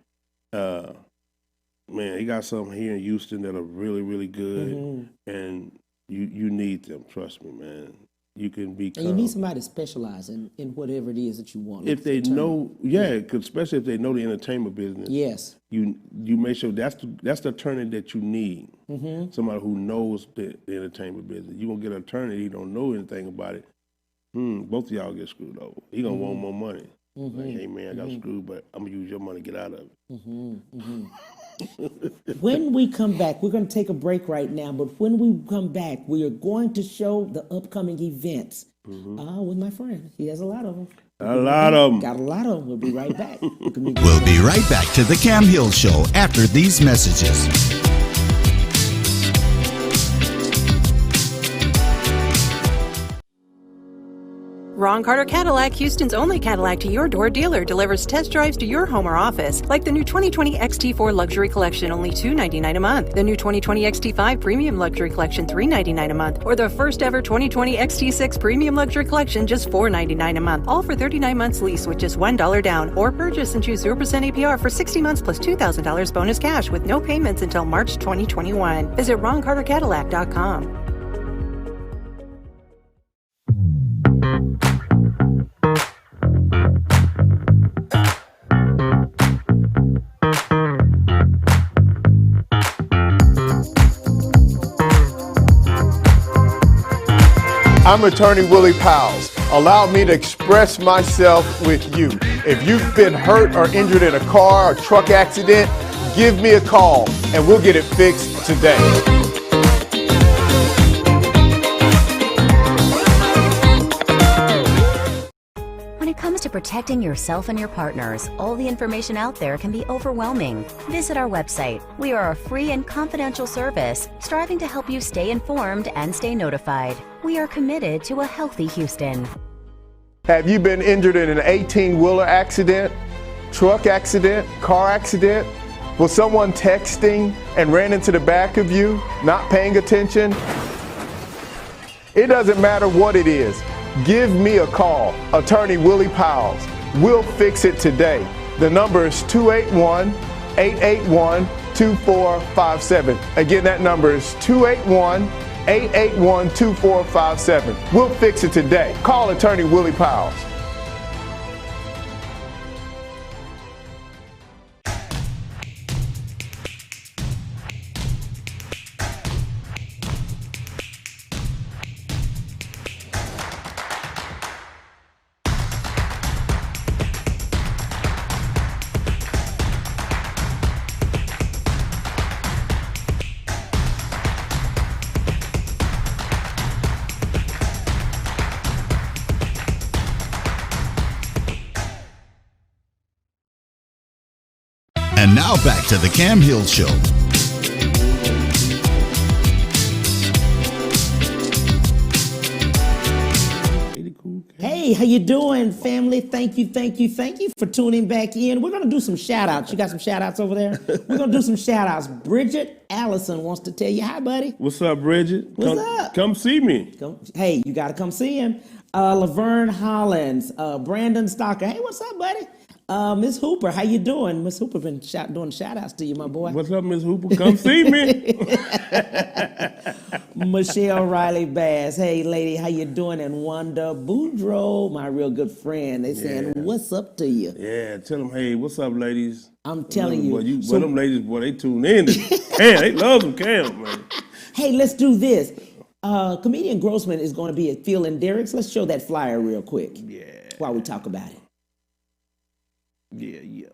Man, he got some here in Houston that are really, really good, and you need them. Trust me, man. You can be. And you need somebody to specialize in whatever it is that you want. If they know, cause especially if they know the entertainment business. Yes. You make sure that's the attorney that you need. Somebody who knows the entertainment business. You gonna get an attorney he don't know anything about it. Both of y'all get screwed over. He gonna want more money. Like, hey man, I got screwed, but I'm gonna use your money to get out of it. When we come back, we're going to take a break right now, but when we come back, we are going to show the upcoming events with my friend. He has a lot of them. A lot of them. Got a lot of them. We'll be right back. We'll be right back to the Cam Hill Show after these messages. Ron Carter Cadillac, Houston's only Cadillac to your door dealer, delivers test drives to your home or office, like the new 2020 XT4 Luxury Collection, only $299 a month. The new 2020 XT5 Premium Luxury Collection, $399 a month. Or the first ever 2020 XT6 Premium Luxury Collection, just $499 a month. All for 39 months lease with just $1 down. Or purchase and choose 0% APR for 60 months plus $2,000 bonus cash with no payments until March 2021. Visit RonCarterCadillac.com. I'm attorney Willie Powles. Allow me to express myself with you. If you've been hurt or injured in a car or truck accident, give me a call and we'll get it fixed today. When it comes to protecting yourself and your partners, all the information out there can be overwhelming. Visit our website. We are a free and confidential service striving to help you stay informed and stay notified. We are committed to a healthy Houston. Have you been injured in an 18-wheeler accident, truck accident, car accident? Was someone texting and ran into the back of you, not paying attention? It doesn't matter what it is. Give me a call, Attorney Willie Powles. We'll fix it today. The number is 281-881-2457. Again, that number is 281-881-2457. We'll fix it today. Call Attorney Willie Powles. And now back to the Cam Hill Show. Hey, how you doing, family? Thank you for tuning back in. We're going to do some shout-outs. You got some shout-outs over there? We're going to do some shout-outs. Bridget Allison wants to tell you, hi, buddy. What's up, Bridget? What's up? Come see me. Hey, you got to come see him. Laverne Hollins, Brandon Stocker. Hey, what's up, buddy? Miss Hooper, how you doing? Miss Hooper been doing shout-outs to you, my boy. What's up, Miss Hooper? Come see me. Michelle Riley Bass, hey, lady, how you doing? And Wanda Boudreaux, my real good friend. They saying, what's up to you? Yeah, tell them, hey, what's up, ladies? I'm telling you. Boy, them ladies, boy, they tune in. Cam, they love some Cam, man. Hey, let's do this. Comedian Grossman is going to be at Phil and Derek's. Let's show that flyer real quick. Yeah. While we talk about it. Yeah.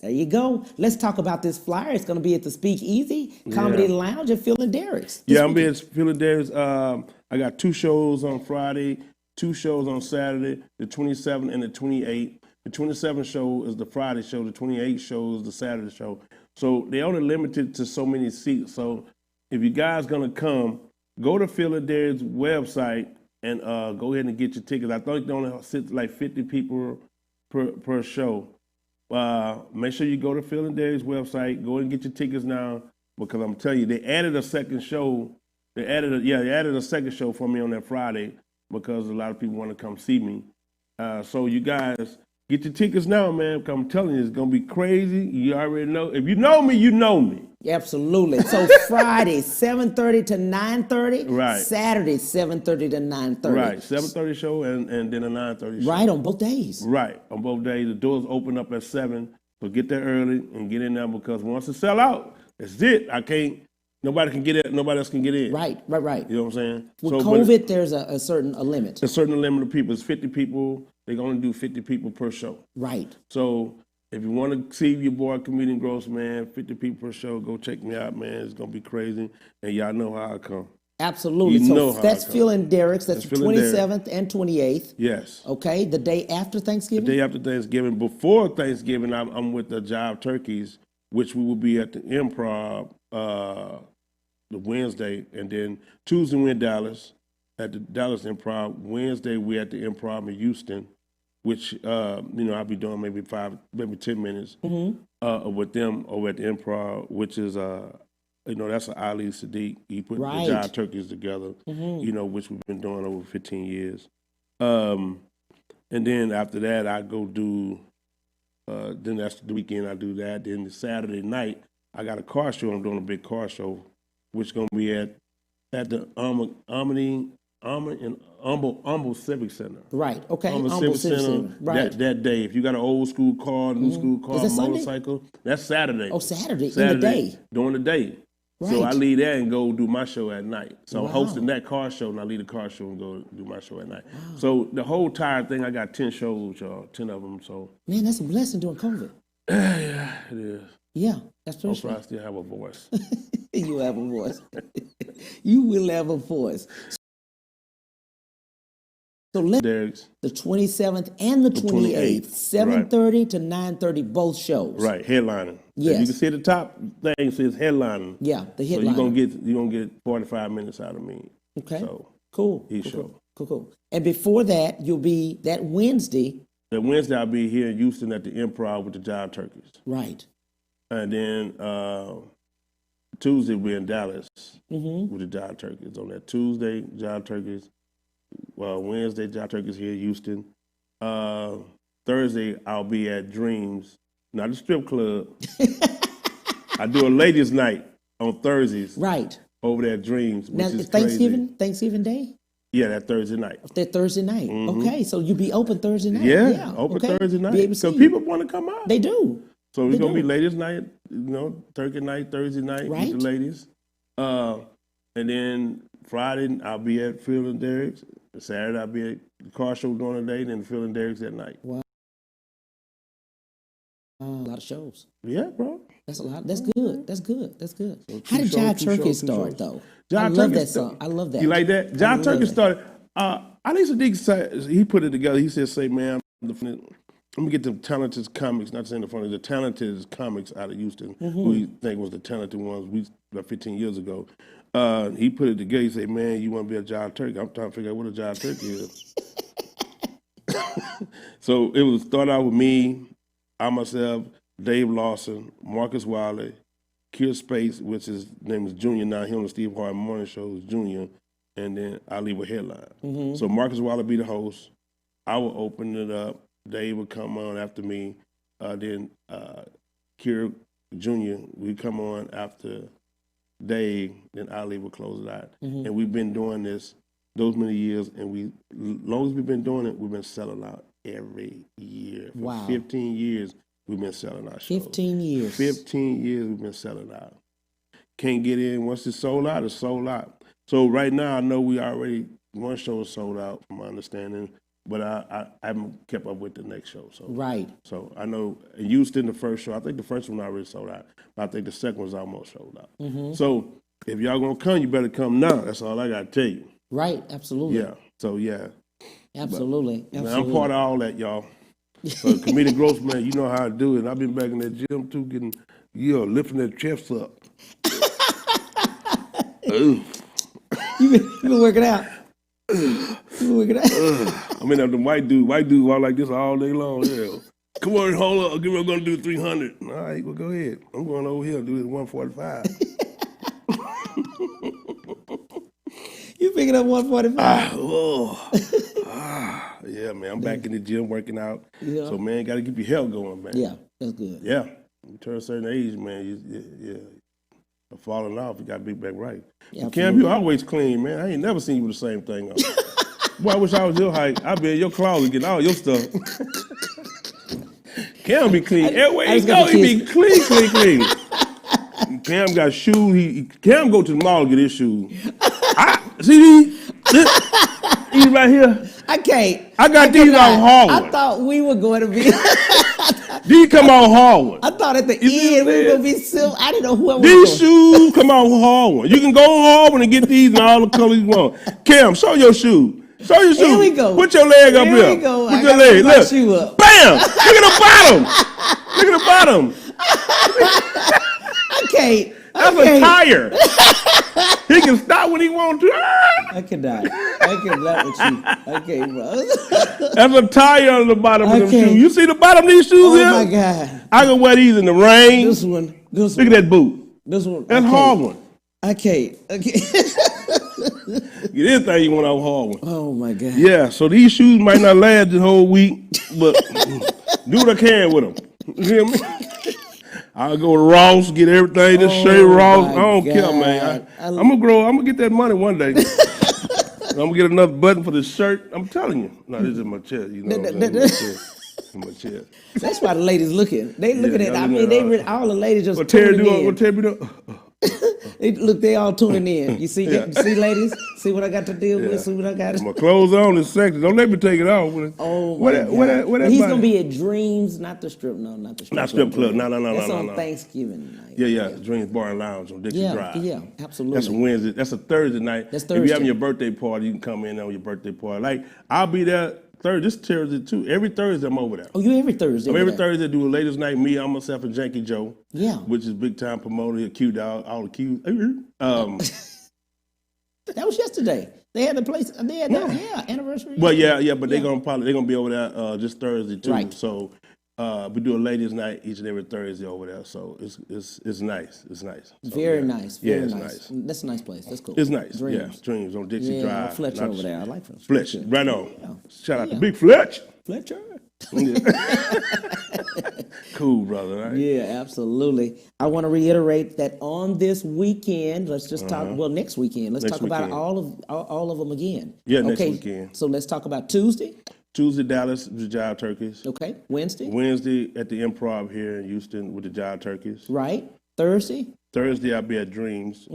There you go. Let's talk about this flyer. It's going to be at the Speak Easy Comedy Lounge at Phil and Derek's. Yeah, I'm be at Phil and Derek's. I got 2 shows on Friday, 2 shows on Saturday, the 27th and the 28th. The 27th show is the Friday show. The 28th show is the Saturday show. So they only limited to so many seats. So if you guys going to come, go to Phil and Derek's website and go ahead and get your tickets. I think they only sit like 50 people per show. Make sure you go to Phil and Derek's website. Go and get your tickets now, because I'm telling you, they added a second show. They added a second show for me on that Friday because a lot of people want to come see me. So you guys get your tickets now, man. Because I'm telling you, it's gonna be crazy. You already know. If you know me, you know me. Absolutely. So Friday, 7:30 to 9:30. Right. Saturday, 7:30 to 9:30. Right. 7:30 show and then a 9:30 show. Right, on both days. Right, on both days. The doors open up at 7, so get there early and get in there, because once it sell out, that's it. Nobody can get it. Nobody else can get in. Right. You know what I'm saying? With COVID, there's a certain limit. A certain limit of people. It's 50 people. They're going to do 50 people per show. Right. So if you want to see your boy, Comedian Grossman, 50 people per show, go check me out, man. It's going to be crazy. And y'all know how I come. Absolutely. So that's Phil and Derek's. That's the 27th and 28th. Yes. Okay. The day after Thanksgiving? The day after Thanksgiving. Before Thanksgiving, I'm with the Jive Turkeys, which we will be at the Improv the Wednesday. And then Tuesday, we're in Dallas at the Dallas Improv. Wednesday, we're at the Improv in Houston, which, I'll be doing maybe 10 minutes with them over at the Improv, which is, that's an Ali Sadiq. He put the Jive Turkeys together, which we've been doing over 15 years. And then after that, I go do, then that's the weekend I do that. Then the Saturday night, I got a car show. I'm doing a big car show, which is going to be at the Humble Civic Center. Right. Okay. Humble Civic Center. Right. That day, if you got an old school car, new school car, motorcycle, that's Saturday. Oh, Saturday. In the day. During the day. Right. So I leave there and go do my show at night. So I'm hosting that car show, and I leave the car show and go do my show at night. Wow. So the whole entire thing, I got 10 shows, y'all, 10 of them. So man, that's a blessing during COVID. Yeah, it is. Yeah, that's true. Hopefully I still have a voice. You have a voice. You will have a voice. So let Derrick's. the 27th and the 28th, 7:30 to 9:30, both shows. Right, headlining. Yes. You can see the top thing says headlining. Yeah, the So headliner. you're gonna get 45 minutes out of me. Okay. So Cool. each Cool, show. cool. And before that, you'll be that Wednesday. That Wednesday I'll be here in Houston at the Improv with the Jive Turkeys. Right. And then Tuesday we're in Dallas with the Jive Turkeys. On that Tuesday, Jive Turkeys. Wednesday, Jive Turkeys here in Houston. Thursday I'll be at Dreams, not a strip club. I do a ladies' night on Thursdays. Right. Over there at Dreams, which Now, is Thanksgiving Day? Yeah, that Thursday night. That Thursday night. Okay, so you be open Thursday night. Yeah, open okay. Thursday night. Be able to see Because you. people want to come out. They do. So it's They going to do. be ladies' night, turkey night, Thursday night Right. with the ladies. And then Friday, I'll be at Phil and Derrick's. Saturday, I'll be at the car show going today, then Phil and Derrick's at night. Wow. A lot of shows. Yeah, bro. That's a lot. That's good. That's good. That's good. So How did two Jive shows, Turkey two start, shows. though? Jive I love Turkey that song. I love that. You like that? I Jive love Turkey that. started. Alisa Deke said, he put it together. He said, "Say, man, let me get the talented comics. Not saying the funny, the talented comics out of Houston, who he think was the talented ones. About 15 years ago, he put it together. He said, "Man, you want to be a Jive Turkey?" I'm trying to figure out what a Jive Turkey is. So it was start out with me, I myself, Dave Lawson, Marcus Wiley, Kier Space, which his name is Junior now. He on the Steve Harvey Morning Show is Junior, and then I leave a headline. So Marcus Wiley be the host. I will open it up. Dave would come on after me. Then Kier Junior would come on after Dave. Then Ali would close it out. And we've been doing this those many years, and long as we've been doing it, we've been selling out every year. For Wow. 15 years, we've been selling our shows. 15 years. 15 years we've been selling out. Can't get in. Once it's sold out, it's sold out. So right now, I know one show is sold out, from my understanding, but I haven't kept up with the next show. So Right. So I know in Houston, the first show, I think the first one already sold out, but I think the second one's almost sold out. So if y'all gonna come, you better come now. That's all I gotta tell you. Right. Absolutely. Yeah. So yeah. Absolutely. Man, I'm part of all that, y'all. So comedic Grossman, you know how I do it. I've been back in that gym too, lifting that chest up. You been working out. You been working out. I mean, them white dude walk like this all day long. Yeah. Come on, hold up. I'm gonna do 300. All right, well, go ahead. I'm going over here and do it at 145. You picking up 145? Yeah, man. I'm back in the gym working out. Yeah. So, man, got to keep your health going, man. Yeah, that's good. Yeah. You turn a certain age, man. You're falling off. You got to be back right. Yeah, Cam, you always clean, man. I ain't never seen you with the same thing on. Boy, I wish I was your height. I'd be in your closet getting all your stuff. Cam be clean. Everywhere he go, he be clean. Cam got shoes. Cam go to the mall to get his shoes. See these right here? I can't. I got these on Harwood. I thought we were going to be. These come on Harwood. I thought at the You end we were see going to be silver. I didn't know who I was. These shoes come on Harwood. You can go on Harwood and get these in all the colors you want. Cam, show your shoe. Show your shoe. Here we go. Put your leg up here. Here we go. Put I your gotta leg. put my Look. shoe up. Bam! Look at the bottom. Look at the bottom. I can't. That's a tire. He can stop when he wants to. I cannot. I cannot with you. Okay, bro. That's a tire on the bottom of them Okay. shoes. You see the bottom of these shoes Oh here? my God. I can wear these in the rain. This one. Look at that boot. This one. That's hard one. I can't. Get anything you want out of hard one. Oh my God. Yeah, so these shoes might not last the whole week, but do what I can with them. You hear me? I'll go to Ross, get everything, just shirt Ross. I don't care, man. I'm gonna grow. I'm gonna get that money one day. I'm gonna get another button for the shirt. I'm telling you. No, this is my chest. You know, what I'm saying? My chest. That's why the ladies looking. They looking at. I mean, they really, all the ladies just. What Terry tuning do? in. What Terry do? Look, they all tuning in. You see, see, ladies, see what I got to deal with. See what I got. My clothes on is sexy. Don't let me take it off. Oh my God! He's gonna be at Dreams, not the strip. No, not the strip. Not strip club. No. That's on Thanksgiving night. Yeah. Dreams Bar and Lounge on Dixie Drive. Yeah, absolutely. That's a Wednesday. That's a Thursday night. That's Thursday. If you're having your birthday party, you can come in on your birthday party. Like I'll be there Thursday. This Thursday too. Every Thursday I'm over there. Oh, you every Thursday? Every Thursday do a ladies' night. Me, I'm myself, and Janky Joe. Yeah. Which is big time promoter. Q Dog, all the Q. That was yesterday. They had the place. They had anniversary. But but they're gonna be over there this Thursday too. Right. So we do a ladies' night each and every Thursday over there. So it's nice. It's nice. So, very nice. Very it's nice. That's a nice place. That's cool. It's nice. Dreams. Yeah, Dreams on Dixie Drive. Fletcher over there. I like him. Fletcher. Right on. Yeah. Shout out to Big Fletch. Fletcher. Cool, brother. Right? Yeah, absolutely. I want to reiterate that on this weekend, let's just talk. Well, next weekend, let's talk about all of them again. Yeah, next weekend. So let's talk about Tuesday. Tuesday, Dallas, the Jive Turkeys. Okay. Wednesday. Wednesday at the Improv here in Houston with the Jive Turkeys. Right. Thursday. Thursday, I'll be at Dreams,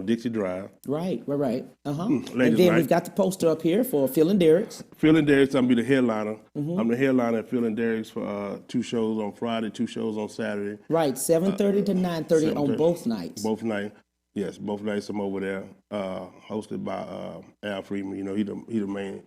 Dixie Drive. Right. And then night. we've got the poster up here for Phil and Derek's. Phil and Derek's, I'm going to be the headliner. I'm the headliner at Phil and Derek's for 2 shows on Friday, 2 shows on Saturday. Right, 7:30 to 9:30 on both nights. Both nights. Yes, both nights I'm over there, hosted by Al Freeman. You know, he the main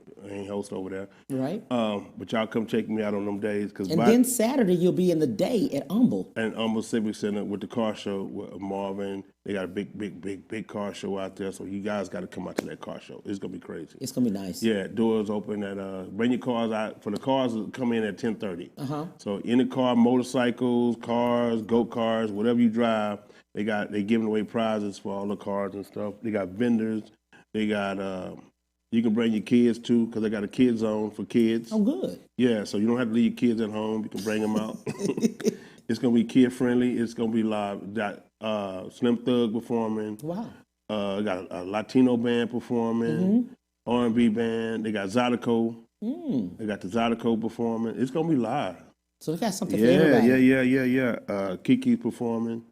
host over there. Right. But y'all come check me out on them days. Then Saturday you'll be in the day at Humble. And Humble Civic Center with the car show with Marvin. They got a big car show out there. So you guys got to come out to that car show. It's going to be crazy. It's going to be nice. Yeah, doors open at, bring your cars out. For the cars, come in at 10:30. So in the car, motorcycles, cars, go-karts, whatever you drive, they giving away prizes for all the cars and stuff. They got vendors. They got you can bring your kids too because they got a kids zone for kids. Oh, good. Yeah, so you don't have to leave your kids at home. You can bring them out. It's gonna be kid friendly. It's gonna be live. Got Slim Thug performing. Wow. Got a Latino band performing. R&B band. They got Zydeco. They got the Zydeco performing. It's gonna be live. So they got something for everybody. Yeah. Kiki performing.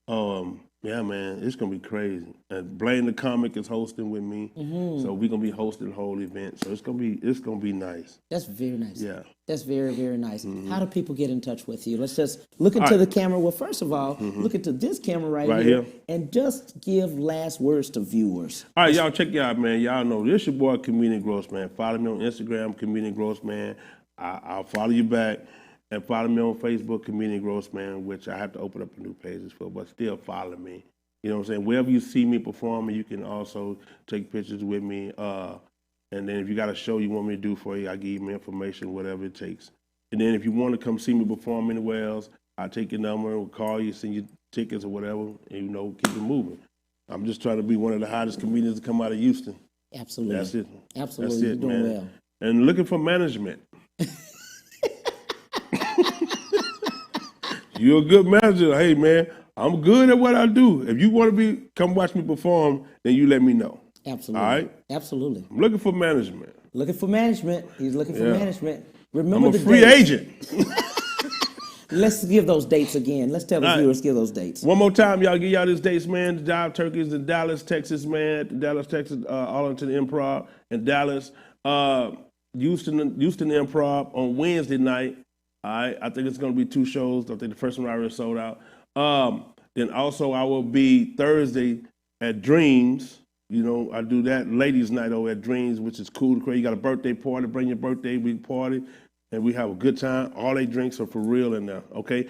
Yeah, man, it's gonna be crazy. And Blaine the Comic is hosting with me, so we're gonna be hosting the whole event. So it's gonna be nice. That's very nice. Yeah, that's very, very nice. How do people get in touch with you? Let's just look into the camera. Well, first of all, look into this camera right here, and just give last words to viewers. All right, y'all check it out, man. Y'all know this your boy, Comedian Grossman. Follow me on Instagram, Comedian Grossman. I'll follow you back. And follow me on Facebook, Comedian Grossman, which I have to open up a new pages for, but still follow me. You know what I'm saying? Wherever you see me performing, you can also take pictures with me. And then if you got a show you want me to do for you, I'll give you my information, whatever it takes. And then if you want to come see me perform anywhere else, I'll take your number, we'll call you, send you tickets or whatever, and, keep it moving. I'm just trying to be one of the hottest comedians to come out of Houston. Absolutely. That's it. Absolutely. That's it, You're doing man. well. And looking for management. You're a good manager. Hey, man, I'm good at what I do. If you want to come watch me perform, then you let me know. Absolutely. All right? Absolutely. I'm looking for management. Looking for management. He's looking for management. Remember I'm a free agent. Let's give those dates again. Let's tell the viewers, give those dates. One more time, y'all, give y'all these dates, man. The Jive Turkeys in Dallas, Texas, man. At the Dallas, Texas, Arlington Improv in Dallas. Houston Improv on Wednesday night. All right, I think it's going to be 2 shows. I think the first one I already sold out. Then also I will be Thursday at Dreams. You know, I do that ladies' night over at Dreams, which is cool. You got a birthday party, bring your birthday week party, and we have a good time. All they drinks are for real in there, okay?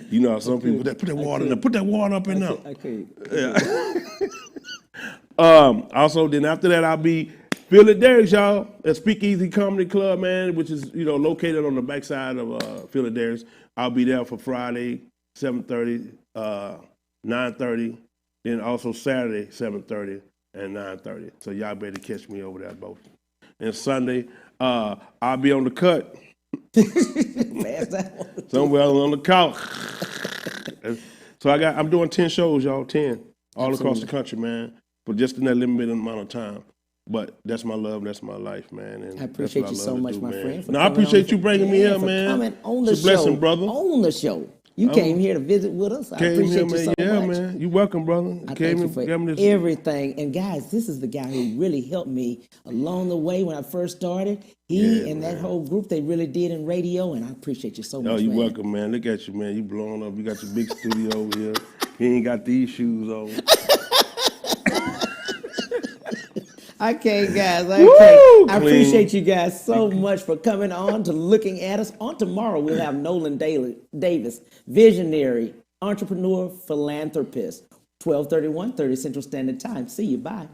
You know how some people put that water in there. Put that water up in there. Okay. Yeah. Also, then after that, I'll be Phil and Derek's, y'all, at Speakeasy Comedy Club, man, which is, located on the backside of Phil and Derek's. I'll be there for Friday, 7:30, 9:30, then also Saturday, 7:30 and 9:30. So y'all better catch me over there both. And Sunday, I'll be on the cut. Somewhere on the couch. So I'm doing 10 shows, y'all, 10, all across the country, man, but just in that limited amount of time. But that's my love, that's my life, man. And I appreciate you so much, my friend. No, I appreciate you bringing me here, man. Coming on the it's a blessing, show, brother. On the show. You came here to visit with us. I appreciate you so yeah, much. man. You welcome, brother. I thank you for everything. And guys, this is the guy who really helped me along the way when I first started. He and that whole group, they really did in radio, and I appreciate you so much. Oh, you man. welcome, man. Look at you, man. You blowing up. You got your big studio over here. You ain't got these shoes on. I can't, guys. I appreciate you guys so much for coming on to looking at us. On tomorrow, we'll have Nolan Davis, visionary, entrepreneur, philanthropist, 12:31, 30 Central Standard Time. See you. Bye.